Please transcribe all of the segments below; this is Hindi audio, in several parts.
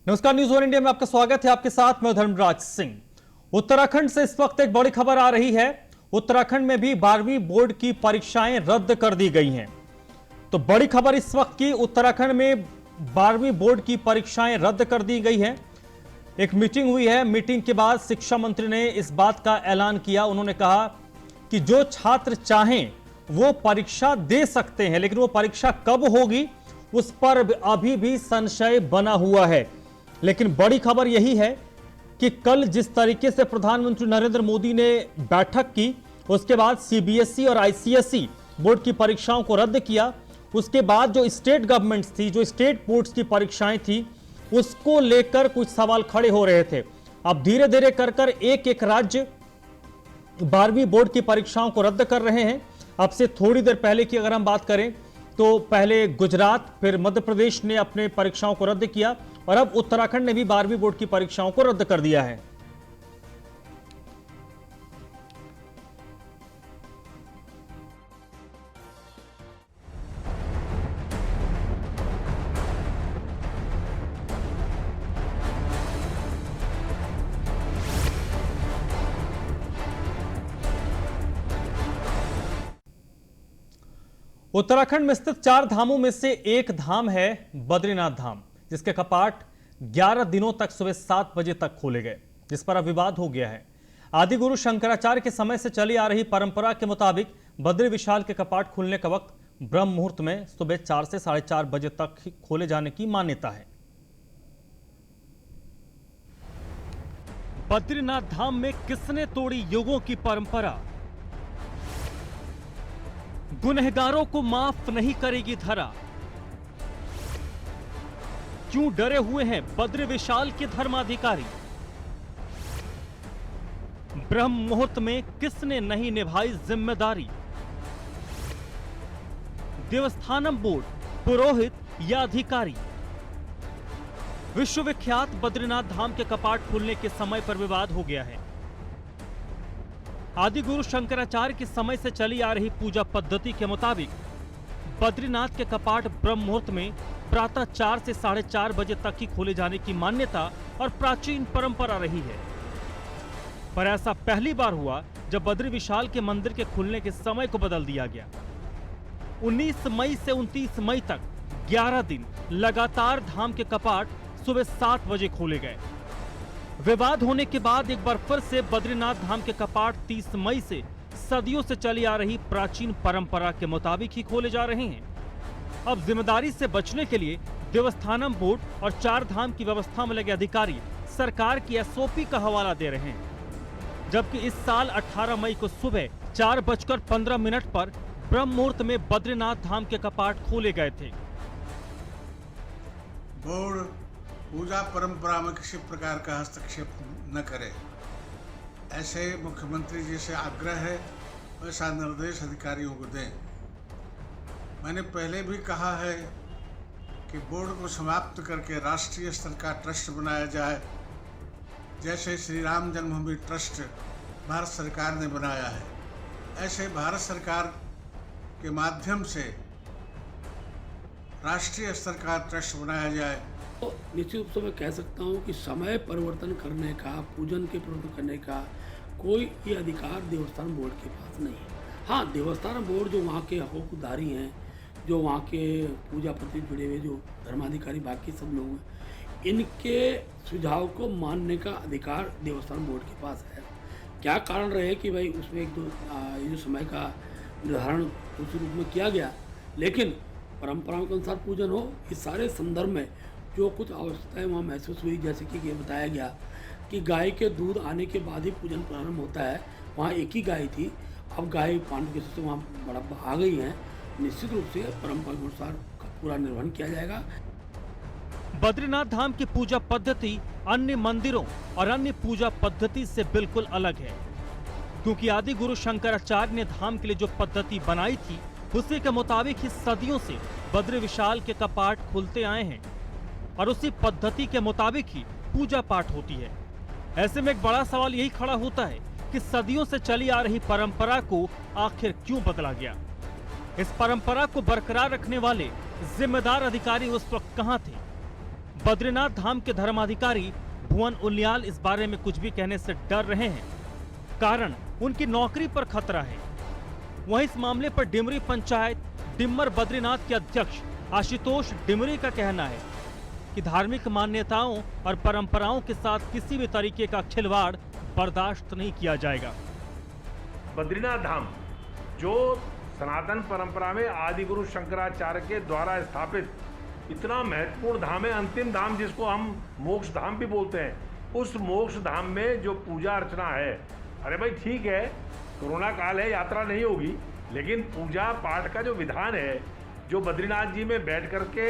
नमस्कार, न्यूज वन इंडिया में आपका स्वागत है। आपके साथ मैं धर्मराज सिंह। उत्तराखंड से इस वक्त एक बड़ी खबर आ रही है। उत्तराखंड में भी 12वीं बोर्ड की परीक्षाएं रद्द कर दी गई हैं। तो बड़ी खबर इस वक्त की, उत्तराखंड में 12वीं बोर्ड की परीक्षाएं रद्द कर दी गई है। एक मीटिंग हुई है। मीटिंग के बाद शिक्षा मंत्री ने इस बात का ऐलान किया। उन्होंने कहा कि जो छात्र चाहें वो परीक्षा दे सकते हैं, लेकिन वो परीक्षा कब होगी उस पर अभी भी संशय बना हुआ है। लेकिन बड़ी खबर यही है कि कल जिस तरीके से प्रधानमंत्री नरेंद्र मोदी ने बैठक की, उसके बाद सीबीएसई और आईसीएसई बोर्ड की परीक्षाओं को रद्द किया। उसके बाद जो स्टेट गवर्नमेंट्स थी, जो स्टेट बोर्ड्स की परीक्षाएं थी, उसको लेकर कुछ सवाल खड़े हो रहे थे। अब धीरे धीरे कर कर एक एक राज्य 12वीं बोर्ड की परीक्षाओं को रद्द कर रहे हैं। अब से थोड़ी देर पहले की अगर हम बात करें तो पहले गुजरात, फिर मध्य प्रदेश ने अपने परीक्षाओं को रद्द किया और अब उत्तराखंड ने भी 12वीं बोर्ड की परीक्षाओं को रद्द कर दिया है। उत्तराखंड में स्थित 4 धामों में से एक धाम है बद्रीनाथ धाम, जिसके कपाट 11 दिनों तक सुबह 7 बजे तक खोले गए, जिस पर अब विवाद हो गया है। आदि गुरु शंकराचार्य के समय से चली आ रही परंपरा के मुताबिक बद्री विशाल के कपाट खुलने का वक्त ब्रह्म मुहूर्त में सुबह 4 से 4:30 बजे तक ही खोले जाने की मान्यता है। बद्रीनाथ धाम में किसने तोड़ी युगों की परंपरा? गुनहगारों को माफ नहीं करेगी धरा। क्यों डरे हुए हैं बद्री विशाल के धर्माधिकारी? ब्रह्म मुहूर्त में किसने नहीं निभाई जिम्मेदारी? देवस्थानम बोर्ड, पुरोहित या अधिकारी? विश्वविख्यात बद्रीनाथ धाम के कपाट खुलने के समय पर विवाद हो गया है। आदि गुरु शंकराचार्य के समय से चली आ रही पूजा पद्धति के मुताबिक बद्रीनाथ के कपाट ब्रह्म मुहूर्त में प्रातः 4 से 4:30 बजे तक ही खोले जाने की मान्यता और प्राचीन परंपरा रही है। पर ऐसा पहली बार हुआ जब बद्री विशाल के मंदिर के खुलने के समय को बदल दिया गया। 19 मई से 29 मई तक 11 दिन लगातार धाम के कपाट सुबह 7 बजे खोले गए। विवाद होने के बाद एक बार फिर से बद्रीनाथ धाम के कपाट 30 मई से सदियों से चली आ रही प्राचीन परंपरा के मुताबिक ही खोले जा रहे हैं। अब जिम्मेदारी से बचने के लिए देवस्थानम बोर्ड और 4 धाम की व्यवस्था में लगे अधिकारी सरकार की एसओपी का हवाला दे रहे हैं। जबकि इस साल 18 मई को सुबह 4:15 पर ब्रह्म मुहूर्त में बद्रीनाथ धाम के कपाट खोले गए थे। बोर्ड पूजा परंपरा में किसी प्रकार का हस्तक्षेप न करे, ऐसे मुख्यमंत्री जी से आग्रह है, वैसा निर्देश अधिकारियों को दें। मैंने पहले भी कहा है कि बोर्ड को समाप्त करके राष्ट्रीय स्तर का ट्रस्ट बनाया जाए, जैसे श्री राम जन्मभूमि ट्रस्ट भारत सरकार ने बनाया है। ऐसे भारत सरकार के माध्यम से राष्ट्रीय स्तर का ट्रस्ट बनाया जाए। तो निश्चित रूप से मैं कह सकता हूँ कि समय परिवर्तन करने का, पूजन के परिवर्तन करने का कोई ये अधिकार देवस्थान बोर्ड के पास नहीं है। हाँ, देवस्थान बोर्ड जो वहाँ के हकूकदारी हैं, जो वहाँ के पूजा प्रति जुड़े हुए जो धर्माधिकारी बाकी सब लोग हैं, इनके सुझाव को मानने का अधिकार देवस्थान बोर्ड के पास है। क्या कारण रहे कि भाई उसमें एक तो ये जो समय का निर्धारण उस रूप में किया गया, लेकिन परंपराओं के अनुसार पूजन हो, इस सारे संदर्भ में जो कुछ आवश्यकताएं वहाँ महसूस हुई, जैसे कि ये बताया गया कि गाय के दूध आने के बाद ही पूजन प्रारंभ होता है। वहाँ एक ही गाय थी, अब गाय पांडु के से वहाँ बड़ा आ गई हैं। निश्चित रूप से परंपरा के अनुसार पूरा निर्वहन किया जाएगा। बद्रीनाथ धाम की पूजा पद्धति अन्य मंदिरों और अन्य पूजा पद्धति से बिल्कुल अलग है, क्योंकि आदि गुरु शंकराचार्य ने धाम के लिए जो पद्धति बनाई थी उसी के मुताबिक ही सदियों से बद्री विशाल के कपाट खुलते आए हैं और उसी पद्धति के मुताबिक ही पूजा पाठ होती है। ऐसे में एक बड़ा सवाल यही खड़ा होता है कि सदियों से चली आ रही परंपरा को आखिर क्यों बदला गया? इस परंपरा को बरकरार रखने वाले जिम्मेदार अधिकारी उस वक्त कहां थे? बद्रीनाथ धाम के धर्माधिकारी भुवन उनियाल इस बारे में कुछ भी कहने से डर रहे हैं, कारण उनकी नौकरी पर खतरा है। वहीं इस मामले पर डिमरी पंचायत डिम्मर बद्रीनाथ के अध्यक्ष आशुतोष डिमरी का कहना है कि धार्मिक मान्यताओं और परंपराओं के साथ किसी भी तरीके का खिलवाड़ बर्दाश्त नहीं किया जाएगा। बद्रीनाथ धाम जो सनातन परंपरा में आदि गुरु शंकराचार्य के द्वारा स्थापित इतना महत्वपूर्ण धाम है, अंतिम धाम जिसको हम मोक्ष धाम भी बोलते हैं, उस मोक्ष धाम में जो पूजा अर्चना है, अरे भाई ठीक है, कोरोना काल है, यात्रा नहीं होगी, लेकिन पूजा पाठ का जो विधान है, जो बद्रीनाथ जी में बैठ करके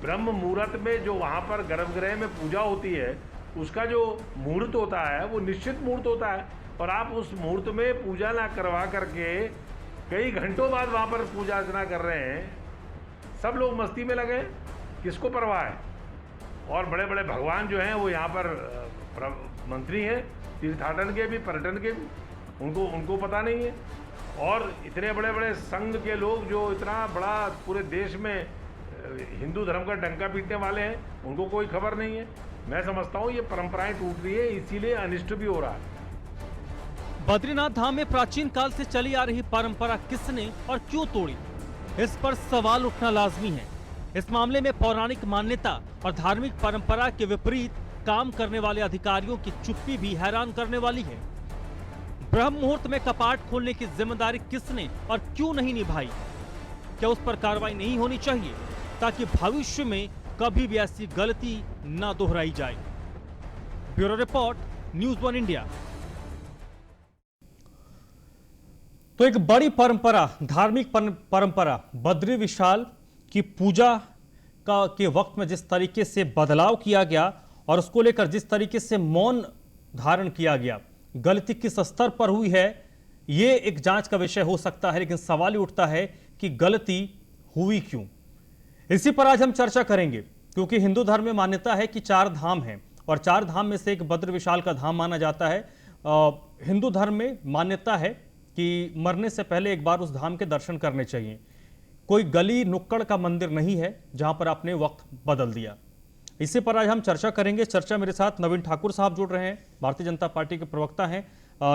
ब्रह्म मुहूर्त में जो वहाँ पर गर्भगृह में पूजा होती है, उसका जो मुहूर्त होता है वो निश्चित मुहूर्त होता है, और आप उस मुहूर्त में पूजा ना करवा करके कई घंटों बाद वहाँ पर पूजा अर्चना कर रहे हैं। सब लोग मस्ती में लगे, किसको परवाह है। और बड़े बड़े भगवान जो हैं वो यहाँ पर मंत्री हैं, तीर्थाटन के भी, पर्यटन के भी, उनको पता नहीं है। और इतने बड़े बड़े संघ के लोग जो इतना बड़ा पूरे देश में हिंदू धर्म का डंका पीटने वाले हैं, उनको कोई खबर नहीं है। मैं समझता हूँ ये परंपराएं टूट रही है, इसीलिए अनिष्ट भी हो रहा है। बद्रीनाथ धाम में प्राचीन काल से चली आ रही परंपरा किसने और क्यों तोड़ी, इस पर सवाल उठना लाजमी है। इस मामले में पौराणिक मान्यता और धार्मिक परंपरा के विपरीत काम करने वाले अधिकारियों की चुप्पी भी हैरान करने वाली है। ब्रह्म मुहूर्त में कपाट खोलने की जिम्मेदारी किसने और क्यों नहीं निभाई? क्या उस पर कार्रवाई नहीं होनी चाहिए ताकि भविष्य में कभी भी ऐसी गलती न दोहराई जाए? Bureau report, news 1 India. तो एक बड़ी परंपरा, धार्मिक परंपरा बद्री विशाल की पूजा के वक्त में जिस तरीके से बदलाव किया गया और उसको लेकर जिस तरीके से मौन धारण किया गया, गलती किस स्तर पर हुई है ये एक जांच का विषय हो सकता है, लेकिन सवाल ही उठता है कि गलती हुई क्यों। इसी पर आज हम चर्चा करेंगे, क्योंकि हिंदू धर्म में मान्यता है कि 4 धाम हैं और 4 धाम में से एक बद्री विशाल का धाम माना जाता है। हिंदू धर्म में मान्यता है कि मरने से पहले एक बार उस धाम के दर्शन करने चाहिए। कोई गली नुक्कड़ का मंदिर नहीं है जहां पर आपने वक्त बदल दिया। इसी पर आज हम चर्चा करेंगे। चर्चा मेरे साथ नवीन ठाकुर साहब जुड़ रहे हैं, भारतीय जनता पार्टी के प्रवक्ता हैं।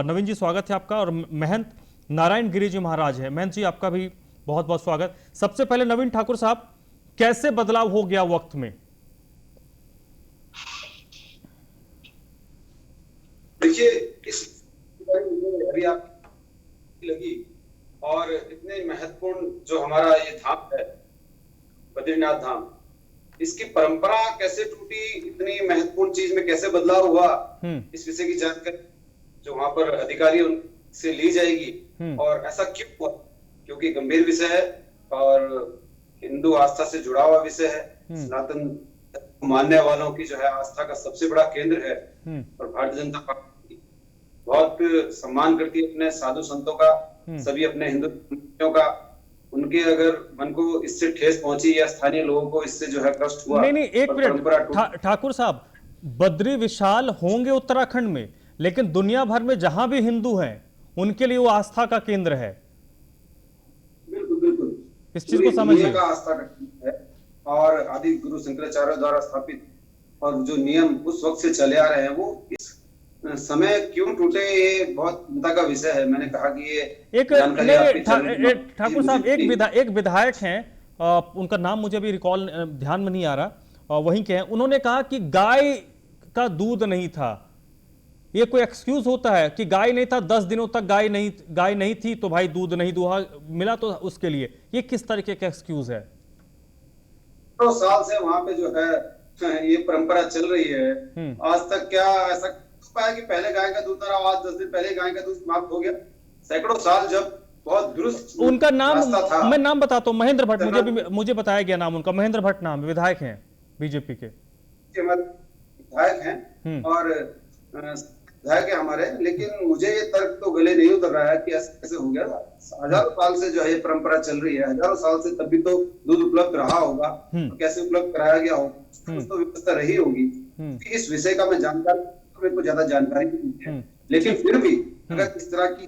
नवीन जी स्वागत है आपका। और महंत नारायण गिरी जी महाराज है। महंत जी आपका भी बहुत बहुत स्वागत। सबसे पहले नवीन ठाकुर साहब, कैसे बदलाव हो गया वक्त में? देखिए, इस अभी आप लगी और इतने महत्वपूर्ण जो हमारा ये धाम है बद्रीनाथ धाम, इसकी परंपरा कैसे टूटी, इतनी महत्वपूर्ण चीज में कैसे बदलाव हुआ, इस विषय की जानकारी जो वहां पर अधिकारियों से ली जाएगी। और ऐसा क्यों हुआ, क्योंकि गंभीर विषय है और हिंदू आस्था से जुड़ा हुआ विषय है। सनातन मानने वालों की जो है आस्था का सबसे बड़ा केंद्र है और भारतीय जनता पार्टी बहुत सम्मान करती है अपने साधु संतों का, सभी अपने हिंदू का। उनके अगर मन को इससे ठेस पहुंची या स्थानीय लोगों को इससे जो है कष्ट हुआ। नहीं, एक मिनट ठाकुर साहब, बद्री विशाल होंगे उत्तराखंड में, लेकिन दुनिया भर में जहां भी हिंदू हैं उनके लिए वो आस्था का केंद्र है। बिल्कुल बिल्कुल, इस चीज को समझिए। आस्था का केंद्र है और आदि गुरु शंकराचार्य द्वारा स्थापित और जो नियम उस वक्त से चले आ रहे हैं वो इस समय क्यों टूटे, ये बहुत चिंता का विषय है। मैंने कहा कि ये एक ठाकुर साहब एक विधायक हैं, उनका नाम मुझे अभी रिकॉल ध्यान में नहीं आ रहा, वहीं के हैं, उन्होंने कहा कि गाय का दूध नहीं था। ये कोई एक्सक्यूज होता है कि गाय नहीं था, 10 दिनों तक गाय नहीं थी तो भाई दूध नहीं दुहा मिला तो उसके लिए, ये किस तरीके का एक्सक्यूज है? 2 साल से वहां पे जो है ये परंपरा चल रही है। आज तक क्या ऐसा पाया कि पहले गाय का दूध था, आज 10 दिन पहले गाय का दूध समाप्त हो गया? सैकड़ों साल जब बहुत दुरुस्त उनका नाम मैं नाम बताता हूँ, महेंद्र भट्ट, मुझे बताया गया नाम उनका, महेंद्र भट्ट नाम, विधायक हैं बीजेपी के विधायक हैं और विधायक है हमारे। लेकिन मुझे ये तर्क तो गले नहीं उतर रहा है कि ऐसे कैसे हो गया। हजारों साल से जो है ये परंपरा चल रही है, हजारों साल से तभी तो दूध उपलब्ध रहा होगा, तो कैसे उपलब्ध कराया गया होगा, तो व्यवस्था रही होगी। इस विषय का मैं जानकारी मेरे को ज्यादा जानकारी नहीं है, लेकिन फिर भी अगर इस तरह की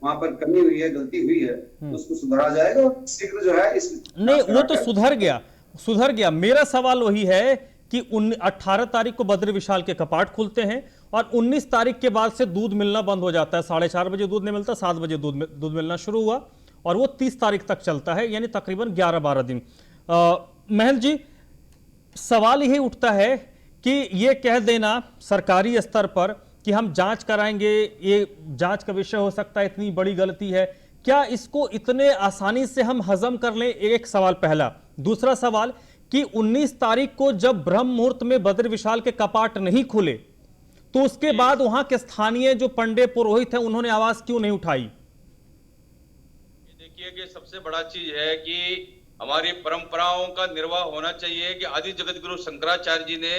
वहां पर कमी हुई है, गलती हुई है, तो उसको सुधारा जाएगा और शीघ्र जो है इस नहीं, वो तो सुधर गया। मेरा सवाल वही है कि 18 तारीख को बद्री विशाल के कपाट खुलते हैं और 19 तारीख के बाद से दूध मिलना बंद हो जाता है। 4:30 बजे दूध नहीं मिलता, 7 बजे दूध मिलना शुरू हुआ और वो 30 तारीख तक चलता है, यानी तकरीबन 11-12 दिन। महल जी, सवाल यही उठता है कि ये कह देना सरकारी स्तर पर कि हम जांच कराएंगे, ये जांच का विषय हो सकता है, इतनी बड़ी गलती है, क्या इसको इतने आसानी से हम हजम कर लें? एक सवाल पहला। दूसरा सवाल कि 19 तारीख को जब ब्रह्म मुहूर्त में बद्री विशाल के कपाट नहीं खुले तो उसके बाद वहां के स्थानीय जो पंडे पुरोहित हैं उन्होंने आवाज क्यों नहीं उठाई? देखिए कि सबसे बड़ा चीज है कि हमारी परंपराओं का निर्वाह होना चाहिए कि आदि जगत गुरु शंकराचार्य जी ने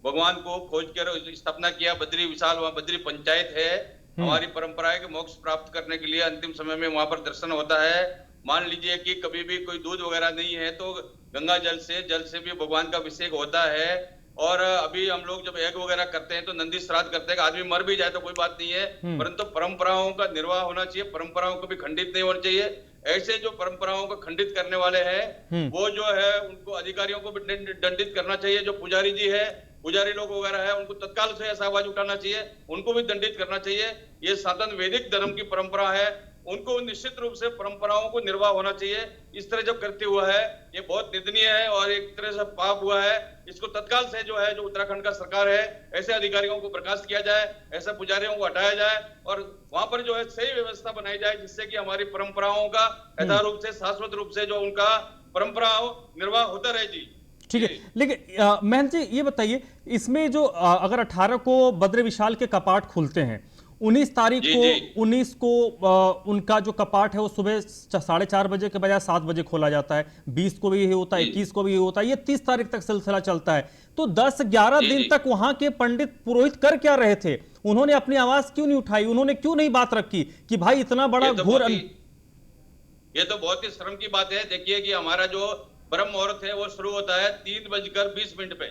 भगवान को खोज कर स्थापना किया। बद्री विशाल वहां बद्री पंचायत है। हमारी परंपरा है कि मोक्ष प्राप्त करने के लिए अंतिम समय में वहां पर दर्शन होता है। मान लीजिए कि कभी भी कोई दूध वगैरह नहीं है तो गंगा जल से भी भगवान का अभिषेक होता है। और अभी हम लोग जब यज्ञ वगैरह करते हैं तो नंदी श्राद्ध करते हैं, आदमी मर भी जाए तो कोई बात नहीं है, परंतु परंपराओं का निर्वाह होना चाहिए, परंपराओं को भी खंडित नहीं होना चाहिए। ऐसे जो परंपराओं को खंडित करने वाले हैं वो जो है उनको अधिकारियों को भी दंडित करना चाहिए। जो पुजारी जी है, पुजारी लोग वगैरह है, उनको तत्काल से ऐसा आवाज उठाना चाहिए, उनको भी दंडित करना चाहिए। ये सनातन वैदिक धर्म की परंपरा है, उनको निश्चित रूप से परंपराओं को निर्वाह होना चाहिए। इस तरह जब करते हुआ है ये बहुत निंदनीय है और एक तरह से पाप हुआ है। इसको तत्काल से जो है जो उत्तराखंड का सरकार है ऐसे अधिकारियों को बर्खास्त किया जाए, ऐसे पुजारियों को हटाया जाए और वहां पर जो है सही व्यवस्था बनाई जाए जिससे कि हमारी परंपराओं का यथार्थ रूप से शाश्वत रूप से जो उनका परंपरा निर्वाह होता रहे जी। ठीक है, लेकिन महंत जी ये बताइए, इसमें जो अगर 18 को बद्री विशाल के कपाट खुलते हैं, 19 तारीख को 19 को उनका जो कपाट है वो सुबह 4:30 बजे के बजाय 7 बजे खोला जाता है, 20 को भी यही होता है, 21 को भी यही होता है, ये 30 तारीख तक सिलसिला चलता है। तो 10-11 दिन तक वहां के पंडित पुरोहित कर क्या रहे थे? उन्होंने अपनी आवाज क्यों नहीं उठाई? उन्होंने क्यों नहीं बात रखी कि भाई इतना बड़ा घोर? ये तो बहुत ही शर्म की बात है। देखिए कि हमारा जो ब्रह्म मुहूर्त है वो शुरू होता है 3:20 पे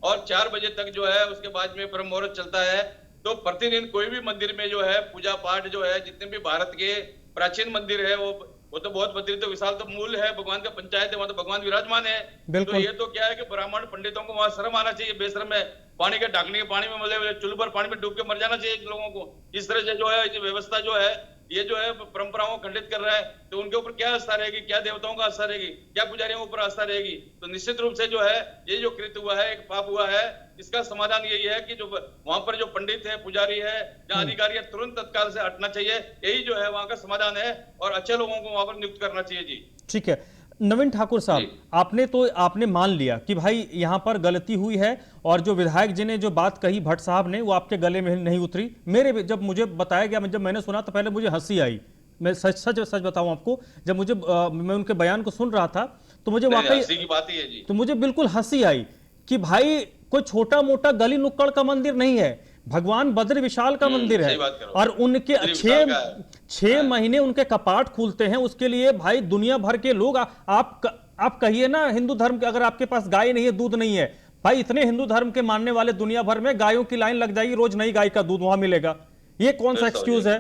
और 4 बजे तक जो है उसके बाद में ब्रह्म मुहूर्त चलता है। तो प्रतिदिन कोई भी मंदिर में जो है पूजा पाठ जो है, जितने भी भारत के प्राचीन मंदिर है वो तो बहुत बद्री तो विशाल तो मूल है, भगवान का पंचायत है, वहां तो भगवान विराजमान है। तो ये तो क्या है कि ब्राह्मण पंडितों को वहां शर्म आना चाहिए। बेशर्म है, पानी के ढाकने के पानी में मतलब चुल्लू पर पानी में डूब के मर जाना चाहिए लोगों को। इस तरह से जो है व्यवस्था जो है ये जो है परंपराओं को खंडित कर रहा है, तो उनके ऊपर क्या आस्था रहेगी, क्या देवताओं का आस्था रहेगी, क्या पुजारियों के ऊपर आस्था रहेगी? तो निश्चित रूप से जो है ये जो कृत्य हुआ है, एक पाप हुआ है, इसका समाधान यही है कि जो वहां पर जो पंडित है, पुजारी है, जहाँ अधिकारी है, तुरंत तत्काल से हटना चाहिए। यही जो है वहां का समाधान है और अच्छे लोगों को वहां पर नियुक्त करना चाहिए जी। ठीक है, नवीन ठाकुर साहब, आपने मान लिया कि भाई यहां पर गलती हुई है और जो विधायक जी ने जो बात कही भट्ट साहब ने वो आपके गले में नहीं उतरी। मेरे जब मुझे बताया गया, जब मैंने सुना तो पहले मुझे हंसी आई। मैं सच बताऊं आपको, जब मैं उनके बयान को सुन रहा था तो मुझे वाकई हंसी की बात ही है जी। तो मुझे बिल्कुल हंसी आई कि भाई कोई छोटा मोटा गली नुक्कड़ का मंदिर नहीं है, भगवान बद्री विशाल का मंदिर है और उनके 6 महीने उनके कपाट खुलते हैं। उसके लिए भाई दुनिया भर के लोग, आप कहिए ना हिंदू धर्म के, अगर आपके पास गाय नहीं है, दूध नहीं है, भाई इतने हिंदू धर्म के मानने वाले दुनिया भर में गायों की लाइन लग जाएगी, रोज नई गाय का दूध वहां मिलेगा। ये कौन सा एक्सक्यूज है?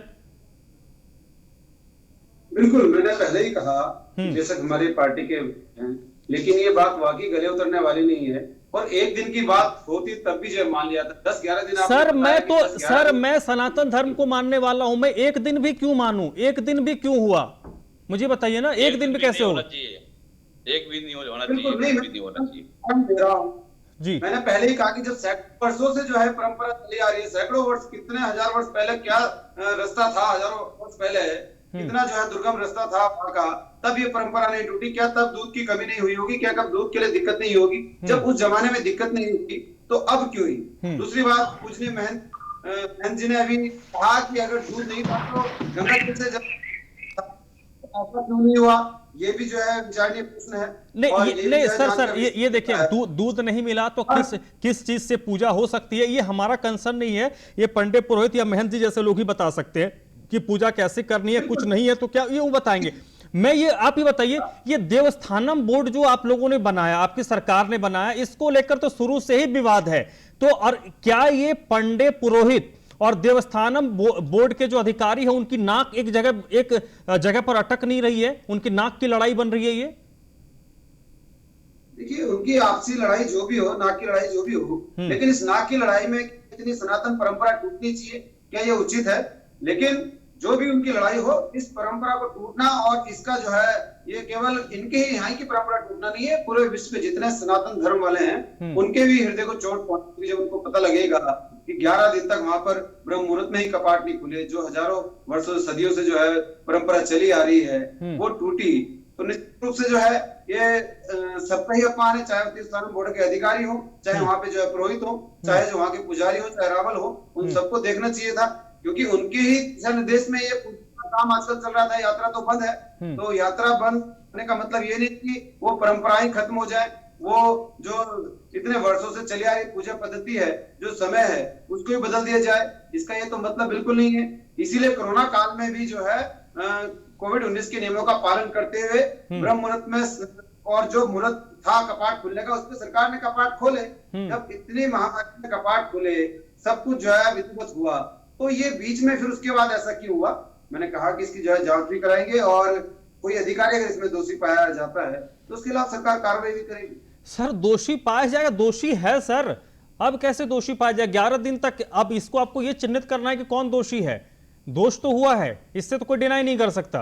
बिल्कुल, मैंने पहले ही कहा बेशक हमारी पार्टी के हैं, लेकिन ये बात वाकई गले उतरने वाली नहीं है। और एक दिन की बात होती तब भी जो मान लिया था, 10-11 दिन मैं सनातन धर्म को मानने वाला हूं, मैं एक दिन भी क्यों मानूं? एक दिन भी क्यों हुआ मुझे बताइए ना, एक दिन भी कैसे होगा? एक भी नहीं होना चाहिए जी। मैंने पहले ही कहा कि जब सैकड़ों वर्षों से जो है परंपरा चली आ रही है, सैकड़ों वर्ष, कितने हजार वर्ष पहले क्या रास्ता था, हजारों वर्ष पहले कितना जो है दुर्गम रास्ता था वहां का, तब ये परंपरा नहीं टूटी क्या? तब दूध की कमी नहीं हुई होगी क्या? कब दूध के लिए दिक्कत नहीं होगी? जब उस जमाने में दिक्कत नहीं हुई तो अब क्यों हुई? दूसरी बात, पूछने महंत जी ने अभी कहा कि अगर दूध नहीं था तो गंगा जल से ऐसा क्यों नहीं हुआ? ये भी जो है विचारणीय प्रश्न है। नहीं सर ये देखिए, दूध नहीं मिला तो किस चीज से पूजा हो सकती है, ये हमारा कंसर्न नहीं है। ये पंडित पुरोहित या महंत जी जैसे लोग ही बता सकते हैं कि पूजा कैसे करनी है। कुछ नहीं है तो क्या ये वो बताएंगे? आप ही बताइए, ये देवस्थानम बोर्ड जो आप लोगों ने बनाया, आपकी सरकार ने बनाया, इसको लेकर तो शुरू से ही विवाद है। तो और क्या ये पंडित पुरोहित और देवस्थानम बोर्ड के जो अधिकारी हैं उनकी नाक एक जगह पर अटक नहीं रही है? उनकी नाक की लड़ाई बन रही है ये? देखिए, उनकी आपसी लड़ाई जो भी हो, नाक की लड़ाई जो भी हो, लेकिन इस नाक की लड़ाई में इतनी सनातन परंपरा टूटनी चाहिए, क्या ये उचित है? लेकिन जो भी उनकी लड़ाई हो, इस परंपरा को टूटना और इसका जो है, ये केवल इनके ही यहाँ की परंपरा टूटना नहीं है, पूरे विश्व में जितने सनातन धर्म वाले हैं उनके भी हृदय को चोट पहुंचेगी जब उनको पता लगेगा कि 11 दिन तक वहां पर ब्रह्म मुहूर्त में ही कपाट नहीं खुले, जो हजारों वर्षों सदियों से जो है परंपरा चली आ रही है वो टूटी। तो निश्चित रूप से जो है ये सबका ही अपमान है, चाहे तीर्थ स्थान बोर्ड के अधिकारी हो, चाहे वहां पे जो है पुरोहित हो, चाहे जो वहां के पुजारी हो, चाहे रावल हो, उन सबको देखना चाहिए था, क्योंकि उनके ही निर्देश में ये काम आजकल चल रहा था। यात्रा तो बंद है, तो यात्रा बंद होने का मतलब ये नहीं कि वो परंपराएं खत्म हो जाए, वो जो इतने वर्षों से चली आ रही पूजा पद्धति है, जो समय है, उसको भी बदल दिया जाए, इसका ये तो मतलब बिल्कुल नहीं है। इसीलिए कोरोना काल में भी जो है कोविड-19 के नियमों का पालन करते हुए ब्रह्म मुहूर्त में, और जो मुहूर्त था कपाट खुलने का, उसमें सरकार ने कपाट खोले। जब इतनी महामारी में कपाट खुले, सब कुछ जो है विधिवत हुआ, तो ये बीच में फिर उसके बाद ऐसा क्यों हुआ? मैंने कहा कि इसकी जो है जांच भी कराएंगे, और कोई अधिकारी अगर इसमें दोषी पाया जाता है तो उसके खिलाफ सरकार कार्रवाई भी करेगी। सर, दोषी पाया जाएगा? दोषी है सर, अब कैसे दोषी पाया जाए? 11 दिन तक अब इसको आपको ये चिन्हित करना है कि कौन दोषी है। दोष तो हुआ है, इससे तो कोई डिनाई नहीं कर सकता।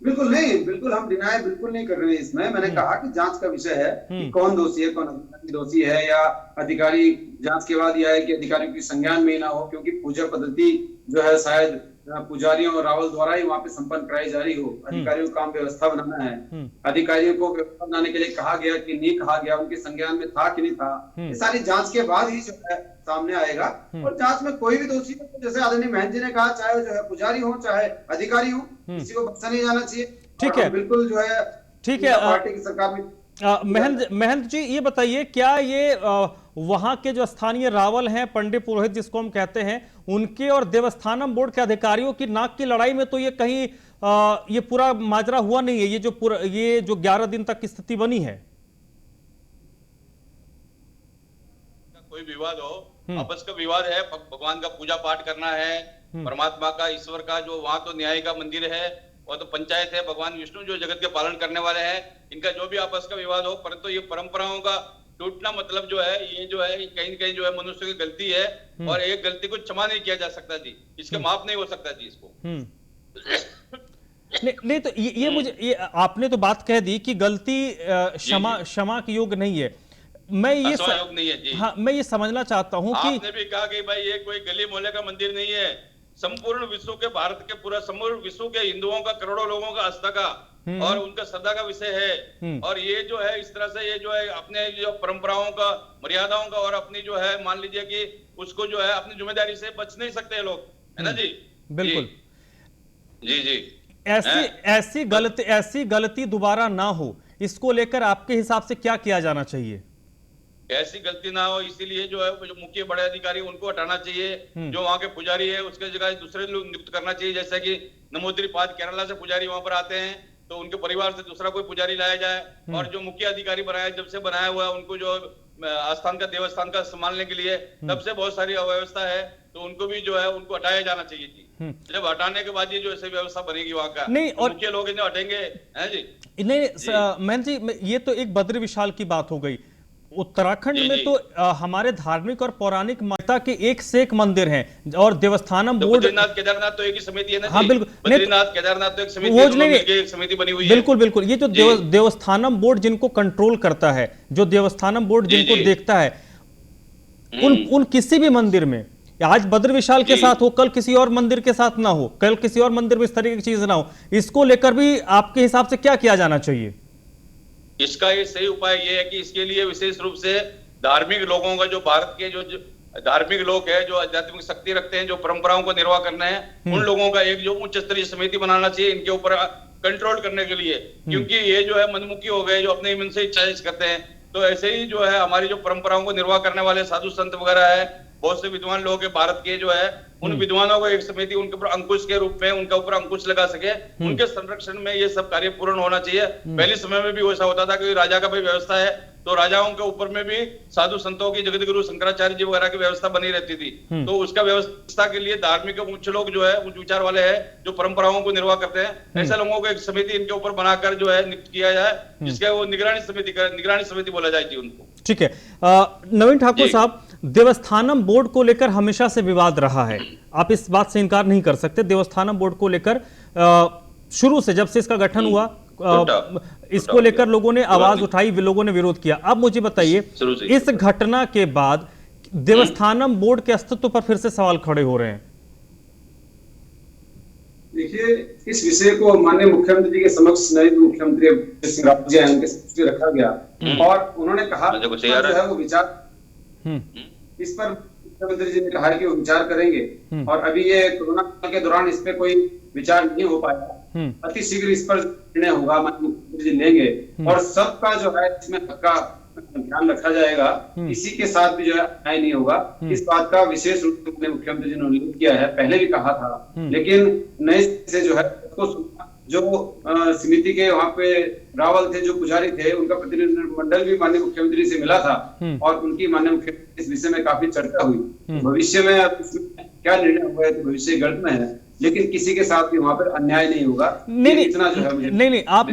बिल्कुल नहीं, बिल्कुल हम डिनाई बिल्कुल नहीं कर रहे हैं इसमें। मैंने कहा कि जांच का विषय है कि कौन दोषी है, कौन अधिकारी दोषी है, या अधिकारी जांच के बाद यह है कि अधिकारियों की संज्ञान में ना हो, क्योंकि पूजा पद्धति जो है शायद पुजारियों और रावल द्वारा ही वहां पे संपन्न कराई जा रही हो। अधिकारियों को काम व्यवस्था बनाना है, अधिकारियों को व्यवस्था बनाने के लिए कहा गया कि नहीं कहा गया, उनके संज्ञान में था कि नहीं था, ये सारी जांच के बाद ही जो है सामने आएगा। और जांच में कोई भी दोषी, जैसे आदरणीय महंत जी ने कहा, चाहे जो है पुजारी हो चाहे अधिकारी हो, किसी को बख्शा नहीं जाना चाहिए। ठीक है, बिल्कुल जो है, ठीक है। पार्टी की सरकार में महंत जी ये बताइए, क्या ये वहां के जो स्थानीय रावल हैं, पंडित पुरोहित जिसको हम कहते हैं, उनके और देवस्थानम बोर्ड के अधिकारियों की नाक की लड़ाई में तो ये कहीं ये पूरा माजरा हुआ नहीं है? ये जो 11 दिन तक की स्थिति बनी है, कोई विवाद हो, आपस का विवाद है, भगवान का पूजा पाठ करना है, परमात्मा का, ईश्वर का, जो वहां तो न्याय का मंदिर है, और तो पंचायत है, भगवान विष्णु जो जगत के पालन करने वाले हैं, इनका जो भी आपस का विवाद हो, परंतु ये परंपराओं का टूटना मतलब जो है, ये जो है कहीं न कहीं जो है मनुष्य की गलती है, और एक गलती को क्षमा नहीं किया जा सकता जी, इसके माफ नहीं हो सकता जी इसको। नहीं तो ये आपने तो बात कह दी कि गलती क्षमा की योग नहीं है। मैं ये नहीं है जी। हाँ, मैं ये समझना चाहता हूँ कि आपने भी कहा कि भाई ये कोई गली मोहल्ले का मंदिर नहीं है, संपूर्ण विश्व के, भारत के पूरा संपूर्ण विश्व के हिंदुओं का, करोड़ों लोगों का आस्था का और उनका श्रद्धा का विषय है। और ये जो है इस तरह से ये जो है अपने जो परंपराओं का, मर्यादाओं का, और अपनी जो है मान लीजिए कि उसको जो है अपनी जिम्मेदारी से बच नहीं सकते लोग, है ना जी? बिल्कुल जी जी। ऐसी गलती दोबारा ना हो, इसको लेकर आपके हिसाब से क्या किया जाना चाहिए? ऐसी गलती ना हो, इसीलिए जो है जो मुख्य बड़े अधिकारी उनको हटाना चाहिए, जो वहाँ के पुजारी है उसके जगह दूसरे लोग नियुक्त करना चाहिए। जैसे कि नमोत्री पाद केरला से पुजारी वहां पर आते हैं, तो उनके परिवार से दूसरा कोई पुजारी लाया जाए, और जो मुख्य अधिकारी बनाया, जब से बनाया हुआ है, उनको जो आस्थान का, देवस्थान का संभालने के लिए तब से बहुत सारी अव्यवस्था है, तो उनको भी जो है उनको हटाया जाना चाहिए जी। जब हटाने के बाद ये जो ऐसी व्यवस्था बनेगी वहां का, नहीं, और मुख्य लोग इन्हें हटेंगे, है जी? नहीं महंत जी, ये तो एक बद्री विशाल की बात हो गई। उत्तराखंड में तो हमारे धार्मिक और पौराणिक मान्यता के एक से एक मंदिर हैं, और देवस्थानम बोर्ड, बद्रीनाथ केदारनाथ तो एक ही समिति है ना? हाँ बिल्कुल, बद्रीनाथ केदारनाथ तो एक समिति है, दोनों मिलकर एक समिति बनी हुई है। बिल्कुल बिल्कुल। ये जो देवस्थानम बोर्ड जिनको कंट्रोल करता है, जो देवस्थानम बोर्ड जिनको देखता है, उन किसी भी मंदिर में, आज बद्री विशाल के साथ हो, कल किसी और मंदिर के साथ ना हो, कल किसी और मंदिर में इस तरह की चीज ना हो, इसको लेकर भी आपके हिसाब से क्या किया जाना चाहिए? इसका ये सही उपाय ये है कि इसके लिए विशेष रूप से धार्मिक लोगों का, जो भारत के जो धार्मिक लोग है, जो आध्यात्मिक शक्ति रखते हैं, जो परंपराओं को निर्वाह करना है, उन लोगों का एक जो उच्च स्तरीय समिति बनाना चाहिए इनके ऊपर कंट्रोल करने के लिए। क्योंकि ये जो है मनमुखी हो गए, जो अपने मन से इच्छा करते हैं। तो ऐसे ही जो है हमारी जो परंपराओं को निर्वाह करने वाले साधु संत वगैरह है, बहुत से विद्वान लोग हैं भारत के जो है, उन विद्वानों को एक समिति उनके ऊपर अंकुश के रूप में उनके ऊपर अंकुश लगा सके, उनके संरक्षण में ये सब कार्य पूर्ण होना चाहिए। पहले समय में भी ऐसा होता था कि राजा का भी व्यवस्था है तो राजाओं के ऊपर में भी साधु संतों की, जगत गुरु शंकराचार्य जी वगैरह की व्यवस्था बनी रहती थी। तो उसका व्यवस्था के लिए धार्मिक उच्च लोग जो है, उच्च विचार वाले हैं, जो परंपराओं को निर्वाह करते हैं, ऐसे लोगों को एक समिति इनके ऊपर बनाकर जो है नियुक्त किया जाए, जिसके वो निगरानी समिति बोला जाए उनको। ठीक है। नवीन ठाकुर साहब, देवस्थानम बोर्ड को लेकर हमेशा से विवाद रहा है, आप इस बात से इनकार नहीं कर सकते। देवस्थानम बोर्ड को लेकर शुरू से, जब से इसका गठन हुआ, इसको लेकर लोगों ने आवाज उठाई, लोगों ने विरोध किया। अब मुझे बताइए, इस घटना के बाद देवस्थानम बोर्ड के अस्तित्व पर फिर से सवाल खड़े हो रहे हैं। देखिए, इस विषय को माननीय मुख्यमंत्री जी के समक्ष नरेंद्र मुख्यमंत्री सिंह रावत जी उनके समक्ष रखा गया और उन्होंने कहा जो है वो विचार, इस पर मुख्यमंत्री जी ने कहा कि वो विचार करेंगे और अभी ये कोरोना के दौरान इस पे कोई विचार नहीं हो पाया। अति शीघ्र इस पर निर्णय होगा, माननीय मुख्यमंत्री जी लेंगे और सबका जो है इसमें हक का ध्यान रखा जाएगा, किसी के साथ भी जो है अन्याय नहीं होगा। इस बात का विशेष रूप से मुख्यमंत्री जी ने उल्लेख किया है, पहले भी कहा था, लेकिन नए से जो है जो समिति के वहाँ पे रावल थे, जो पुजारी थे, उनका प्रतिनिधिमंडल भी माननीय मुख्यमंत्री से मिला था और उनकी माननीय मुख्यमंत्री इस विषय में काफी चर्चा हुई। भविष्य में क्या निर्णय हुआ है तो भविष्य गणित में है, लेकिन किसी के साथ भी वहां पर अन्याय नहीं होगा। इतना जो है नहीं, आप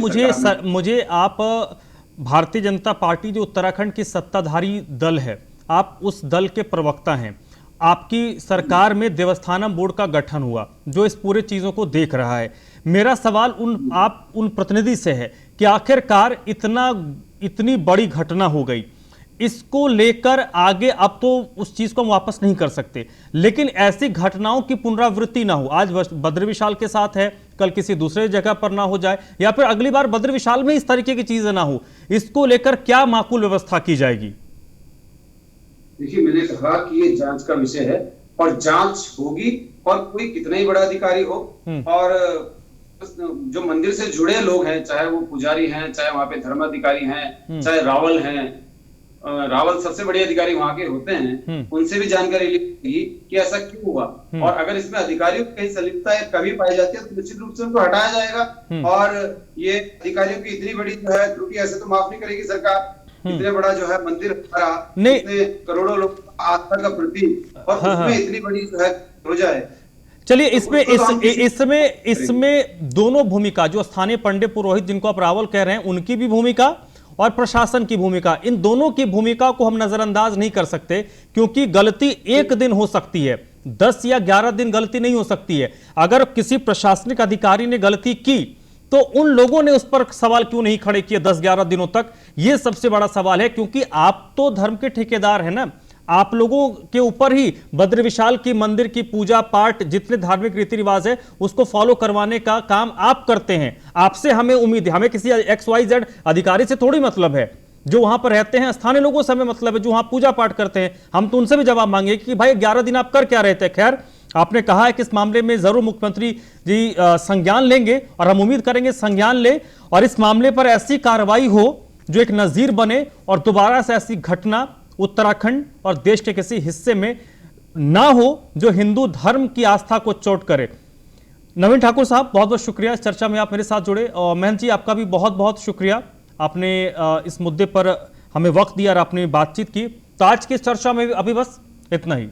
मुझे आप भारतीय जनता पार्टी जो उत्तराखंड की सत्ताधारी दल है, आप उस दल के प्रवक्ता हैं, आपकी सरकार में देवस्थानम बोर्ड का गठन हुआ जो इस पूरे चीजों को देख रहा है। मेरा सवाल उन प्रतिनिधि से है कि आखिरकार इतनी बड़ी घटना हो गई, इसको लेकर आगे अब तो उस चीज को हम वापस नहीं कर सकते, लेकिन ऐसी घटनाओं की पुनरावृत्ति ना हो। आज बद्र विशाल के साथ है, कल किसी दूसरे जगह पर ना हो जाए, या फिर अगली बार बद्र विशाल में इस तरीके की चीजें ना हो। इसको लेकर क्या माकूल व्यवस्था की जाएगी? देखिए, मैंने कहा कि ये जांच का विषय है और जांच होगी, और कोई कितना ही बड़ा अधिकारी हो और जो मंदिर से जुड़े लोग हैं, चाहे वो पुजारी हैं, चाहे वहां पे धर्माधिकारी हैं, चाहे रावल हैं, रावल सबसे बड़े अधिकारी वहां के होते हैं, उनसे भी जानकारी ली कि ऐसा क्यों हुआ, और अगर इसमें अधिकारियों की कहीं संलिप्तता कभी पाई जाती है तो निश्चित रूप से उनको हटाया जाएगा। और ये अधिकारियों की इतनी बड़ी जो है त्रुटि ऐसे तो माफ नहीं करेगी सरकार। इतने बड़ा जो है मंदिर हमारा, इतने करोड़ों लोग आस्था का प्रतीक, और उसमें इतनी बड़ी जो है हो जाए। चलिए, इसमें दोनों भूमिका, जो स्थानीय पंडित पुरोहित जिनको आप रावल कह रहे हैं, उनकी भी भूमिका और प्रशासन की भूमिका, इन दोनों की भूमिका को हम नजरअंदाज नहीं कर सकते, क्योंकि गलती एक दिन हो सकती है, 10 या 11 दिन गलती नहीं हो सकती है। अगर किसी प्रशासनिक अधिकारी ने गलती की तो उन लोगों ने उस पर सवाल क्यों नहीं खड़े किए 10-11 दिनों तक? यह सबसे बड़ा सवाल है, क्योंकि आप तो धर्म के ठेकेदार हैं ना, आप लोगों के ऊपर ही बद्र विशाल की मंदिर की पूजा पाठ, जितने धार्मिक रीति रिवाज है, उसको फॉलो करवाने का काम आप करते हैं। आपसे हमें उम्मीद है, हमें किसी XYZ अधिकारी से थोड़ी मतलब है, जो वहां पर रहते हैं स्थानीय लोगों से हमें मतलब है, जो वहां पूजा पाठ करते हैं। हम तो उनसे भी जवाब मांगे कि भाई 11 दिन आप कर क्या रहे थे। खैर, आपने कहा है कि इस मामले में जरूर मुख्यमंत्री जी संज्ञान लेंगे, और हम उम्मीद करेंगे संज्ञान ले और इस मामले पर ऐसी कार्रवाई हो जो एक नजीर बने और दोबारा से ऐसी घटना उत्तराखंड और देश के किसी हिस्से में ना हो जो हिंदू धर्म की आस्था को चोट करे। नवीन ठाकुर साहब, बहुत बहुत शुक्रिया, इस चर्चा में आप मेरे साथ जुड़े। और महंत जी, आपका भी बहुत बहुत शुक्रिया, आपने इस मुद्दे पर हमें वक्त दिया और आपने बातचीत की। तो आज की इस चर्चा में अभी बस इतना ही।